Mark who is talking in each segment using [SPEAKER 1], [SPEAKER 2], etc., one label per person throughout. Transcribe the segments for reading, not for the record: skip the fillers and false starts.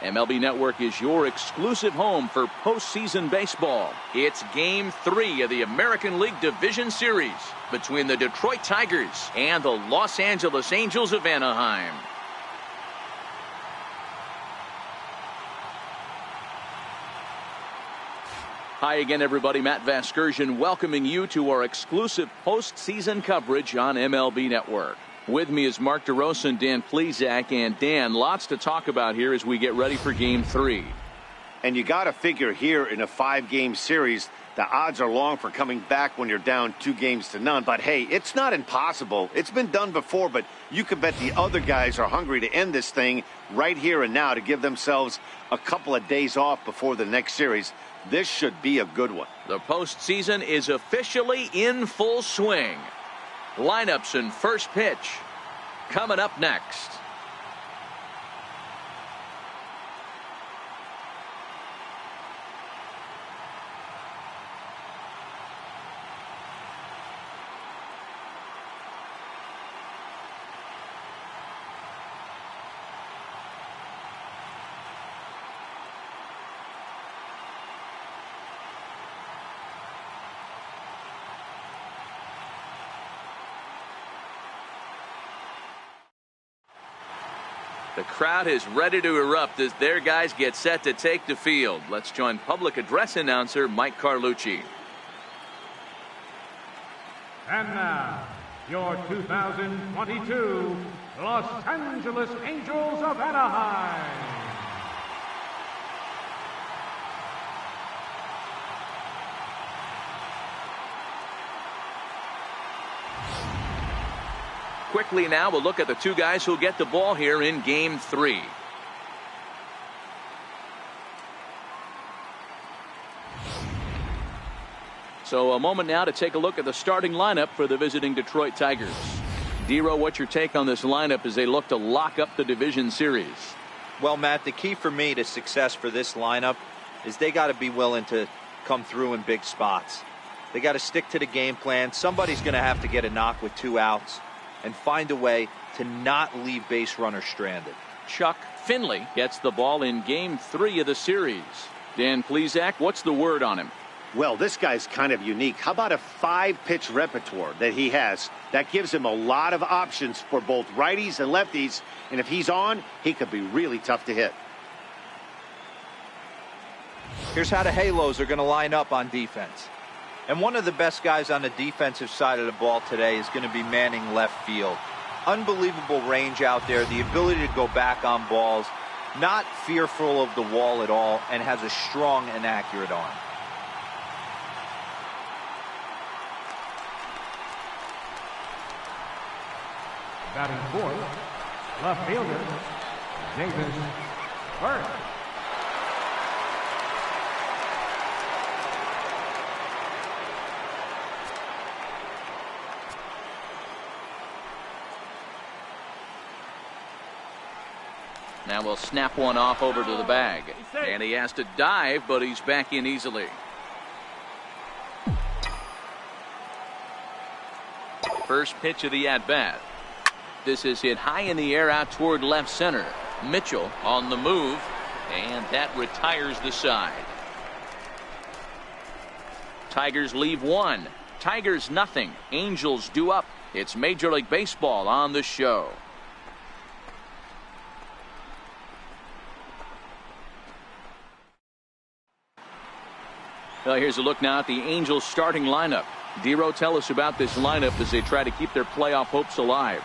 [SPEAKER 1] MLB Network is your exclusive home for postseason baseball. It's Game 3 of the American League Division Series between the Detroit Tigers and the Los Angeles Angels of Anaheim. Hi again, everybody. Matt Vasgersian welcoming you to our exclusive postseason coverage on MLB Network. With me is Mark DeRosa and Dan Plesac. And Dan, lots to talk about here as we get ready for Game 3.
[SPEAKER 2] And you got to figure here in a 5-game series, the odds are long for coming back when you're down 2-0. But hey, it's not impossible. It's been done before, but you can bet the other guys are hungry to end this thing right here and now to give themselves a couple of days off before the next series. This should be a good one.
[SPEAKER 1] The postseason is officially in full swing. Lineups and first pitch coming up next. The crowd is ready to erupt as their guys get set to take the field. Let's join public address announcer Mike Carlucci.
[SPEAKER 3] And now, your 2022 Los Angeles Angels of Anaheim.
[SPEAKER 1] Quickly now, we'll look at the two guys who'll get the ball here in Game 3. So a moment now to take a look at the starting lineup for the visiting Detroit Tigers. Dero, what's your take on this lineup as they look to lock up the division series?
[SPEAKER 4] Well, Matt, the key for me to success for this lineup is they got to be willing to come through in big spots. They got to stick to the game plan. Somebody's going to have to get a knock with 2 outs and find a way to not leave base runners stranded.
[SPEAKER 1] Chuck Finley gets the ball in Game 3 of the series. Dan Plesac, what's the word on him?
[SPEAKER 2] Well, this guy's kind of unique. How about a 5-pitch repertoire that he has? That gives him a lot of options for both righties and lefties. And if he's on, he could be really tough to hit.
[SPEAKER 4] Here's how the Halos are going to line up on defense. And one of the best guys on the defensive side of the ball today is going to be manning left field. Unbelievable range out there, the ability to go back on balls, not fearful of the wall at all, and has a strong and accurate arm.
[SPEAKER 3] Batting fourth, left fielder, Birch.
[SPEAKER 1] Now we'll snap one off over to the bag. And he has to dive, but he's back in easily. First pitch of the at-bat. This is hit high in the air out toward left center. Mitchell on the move, and that retires the side. Tigers leave 1. Tigers nothing. Angels due up. It's Major League Baseball on the show. Well, here's a look now at the Angels starting lineup. Dero, tell us about this lineup as they try to keep their playoff hopes alive.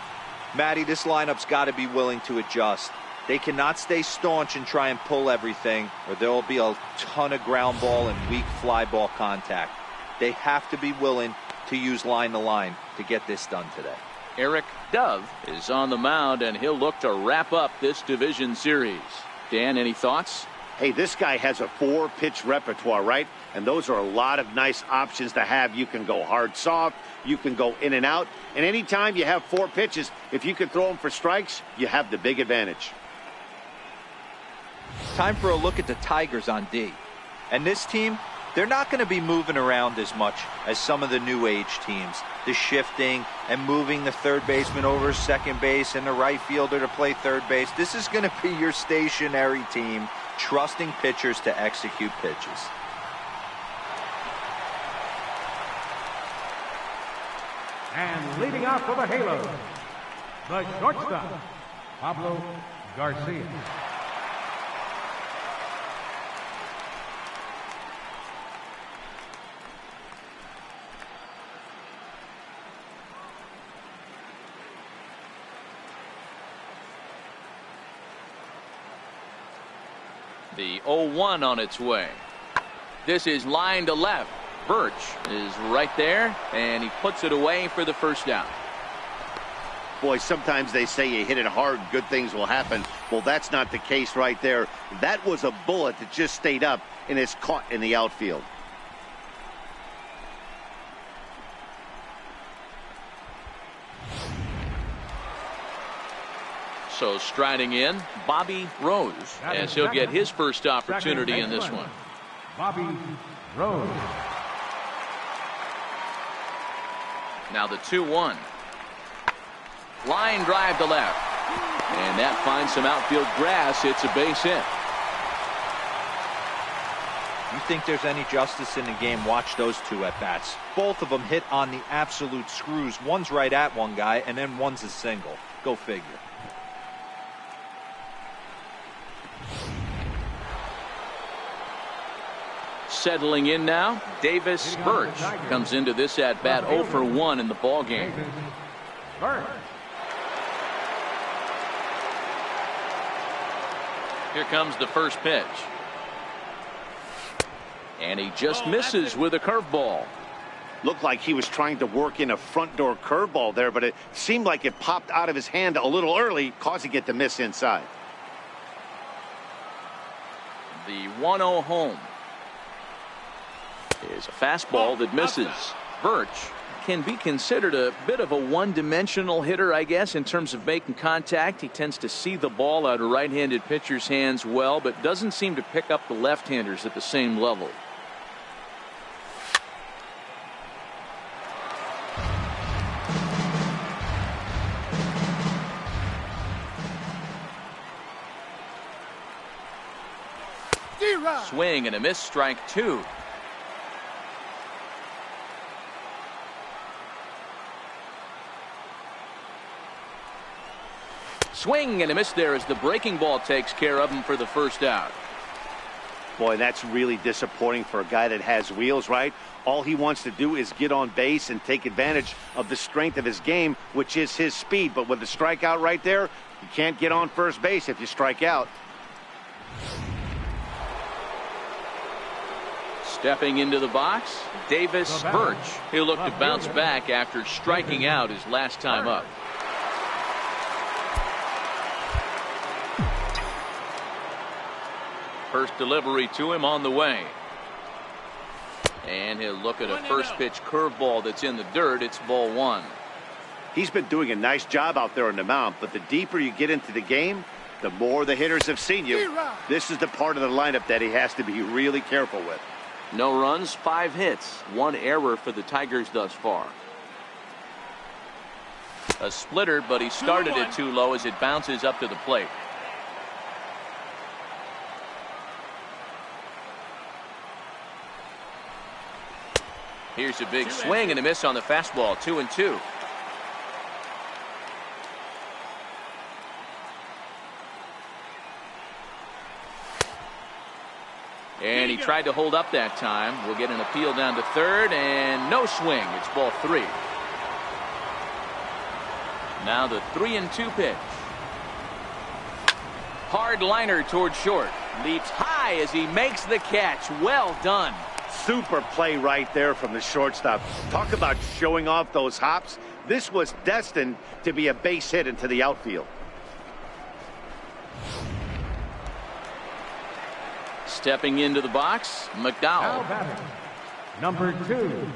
[SPEAKER 4] Matty, this lineup's got to be willing to adjust. They cannot stay staunch and try and pull everything, or there will be a ton of ground ball and weak fly ball contact. They have to be willing to use line to line to get this done today.
[SPEAKER 1] Eric Dove is on the mound, and he'll look to wrap up this division series. Dan, any thoughts?
[SPEAKER 2] Hey, this guy has a 4-pitch repertoire, right? And those are a lot of nice options to have. You can go hard, soft. You can go in and out. And anytime you have 4 pitches, if you can throw them for strikes, you have the big advantage.
[SPEAKER 4] Time for a look at the Tigers on D. And this team, They're not going to be moving around as much as some of the new age teams. The shifting and moving the third baseman over second base and the right fielder to play third base. This is going to be your stationary team, trusting pitchers to execute pitches.
[SPEAKER 3] And leading off for the Halos, the shortstop, Pablo Garcia.
[SPEAKER 1] The 0-1 on its way. This is line to left. Birch is right there, and he puts it away for the first down.
[SPEAKER 2] Boy, sometimes they say you hit it hard, good things will happen. Well, that's not the case right there. That was a bullet that just stayed up and is caught in the outfield.
[SPEAKER 1] So striding in, Bobby Rose, as he'll get his first opportunity in this one.
[SPEAKER 3] Bobby Rose.
[SPEAKER 1] Now the 2-1. Line drive to left. And that finds some outfield grass. It's a base hit.
[SPEAKER 4] You think there's any justice in the game? Watch those two at bats. Both of them hit on the absolute screws. One's right at one guy, and then one's a single. Go figure.
[SPEAKER 1] Settling in now, Davis Birch comes into this at bat 0 for 1 in the ball game. Here comes the first pitch. And he just misses with a curveball.
[SPEAKER 2] Looked like he was trying to work in a front door curveball there, but it seemed like it popped out of his hand a little early, causing it to miss inside.
[SPEAKER 1] The 1-0 home is a fastball that misses. Birch can be considered a bit of a one-dimensional hitter, I guess, in terms of making contact. He tends to see the ball out of right-handed pitchers' hands well, but doesn't seem to pick up the left-handers at the same level. Swing and a miss, strike 2. Swing and a miss there as the breaking ball takes care of him for the first out.
[SPEAKER 2] Boy, that's really disappointing for a guy that has wheels, right? All he wants to do is get on base and take advantage of the strength of his game, which is his speed. But with the strikeout right there, you can't get on first base if you strike out.
[SPEAKER 1] Stepping into the box, Davis Birch. He'll look to bounce back after striking out his last time up. First delivery to him on the way. And he'll look at a first pitch curveball that's in the dirt. It's ball 1.
[SPEAKER 2] He's been doing a nice job out there on the mound, but the deeper you get into the game, the more the hitters have seen you. This is the part of the lineup that he has to be really careful with.
[SPEAKER 1] No runs, 5 hits, 1 error for the Tigers thus far. A splitter, but he started it too low as it bounces up to the plate. Here's a big swing and a miss on the fastball, 2-2. And he tried to hold up that time. We'll get an appeal down to third, and no swing. It's ball 3. Now the 3-2 pitch. Hard liner towards short. Leaps high as he makes the catch. Well done.
[SPEAKER 2] Super play right there from the shortstop. Talk about showing off those hops. This was destined to be a base hit into the outfield.
[SPEAKER 1] Stepping into the box, McDowell.
[SPEAKER 3] Number 2.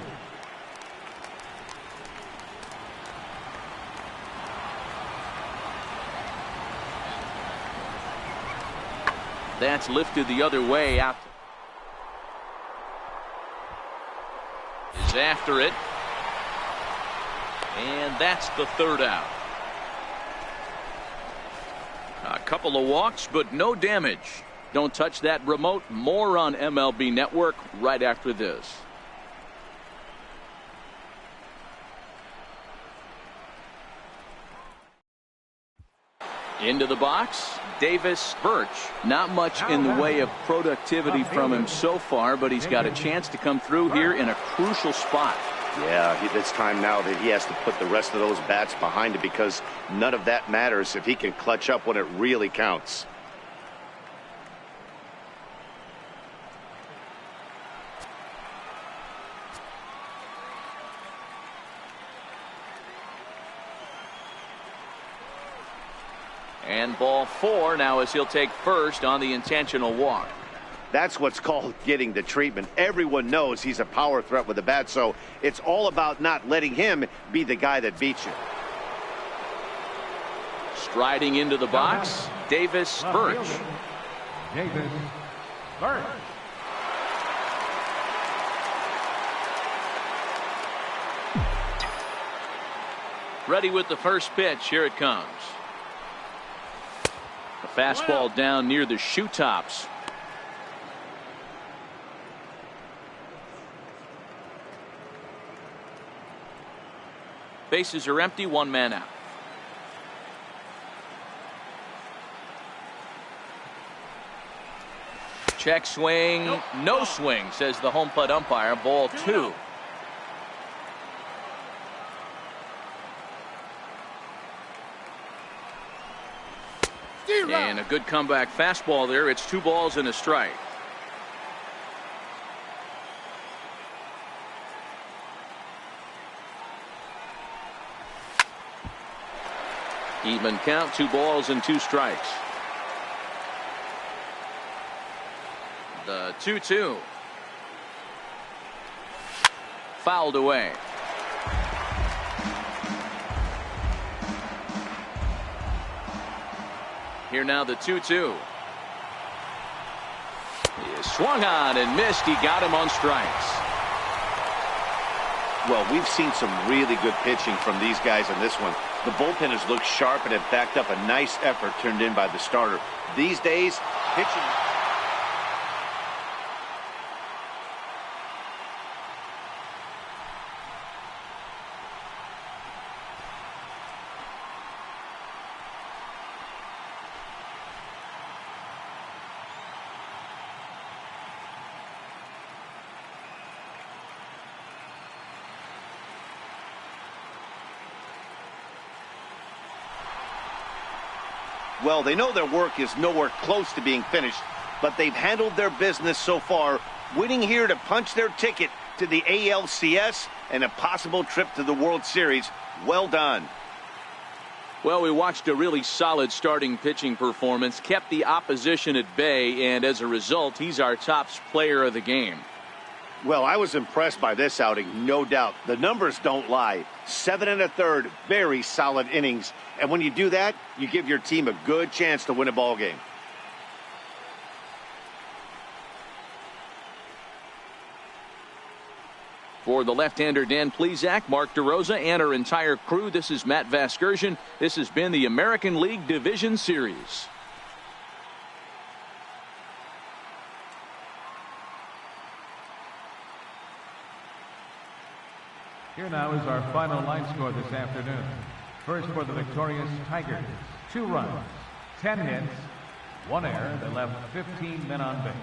[SPEAKER 1] That's lifted the other way out. He's after it. And that's the third out. A couple of walks, but no damage. Don't touch that remote. More on MLB Network right after this. Into the box, Davis Birch. Not much in the way of productivity from him so far, but he's got a chance to come through here in a crucial spot.
[SPEAKER 2] Yeah, it's time now that he has to put the rest of those bats behind it, because none of that matters if he can clutch up when it really counts.
[SPEAKER 1] And ball 4 now as he'll take first on the intentional walk.
[SPEAKER 2] That's what's called getting the treatment. Everyone knows he's a power threat with the bat, so it's all about not letting him be the guy that beats you.
[SPEAKER 1] Striding into the box, Davis Birch.
[SPEAKER 3] Davis Birch.
[SPEAKER 1] Ready with the first pitch. Here it comes. A fastball down near the shoe tops. Bases are empty, one man out. Check swing, no swing, says the home plate umpire. Ball 2. And a good comeback fastball there. It's 2 balls and a strike. Even count, 2 balls and 2 strikes. The 2-2. Fouled away. Here now the 2-2. He swung on and missed. He got him on strikes.
[SPEAKER 2] Well, we've seen some really good pitching from these guys in this one. The bullpen has looked sharp and have backed up a nice effort turned in by the starter. These days, pitching... Well, they know their work is nowhere close to being finished, but they've handled their business so far, winning here to punch their ticket to the ALCS and a possible trip to the World Series. Well done.
[SPEAKER 1] Well, we watched a really solid starting pitching performance, kept the opposition at bay, and as a result, he's our top player of the game.
[SPEAKER 2] Well, I was impressed by this outing, no doubt. The numbers don't lie. 7 1/3, very solid innings. And when you do that, you give your team a good chance to win a ball game.
[SPEAKER 1] For the left-hander Dan Plesac, Mark DeRosa, and our entire crew, this is Matt Vasgersian. This has been the American League Division Series.
[SPEAKER 3] Here now is our final line score this afternoon. First for the victorious Tigers, 2 runs, 10 hits, 1 error. They left 15 men on base.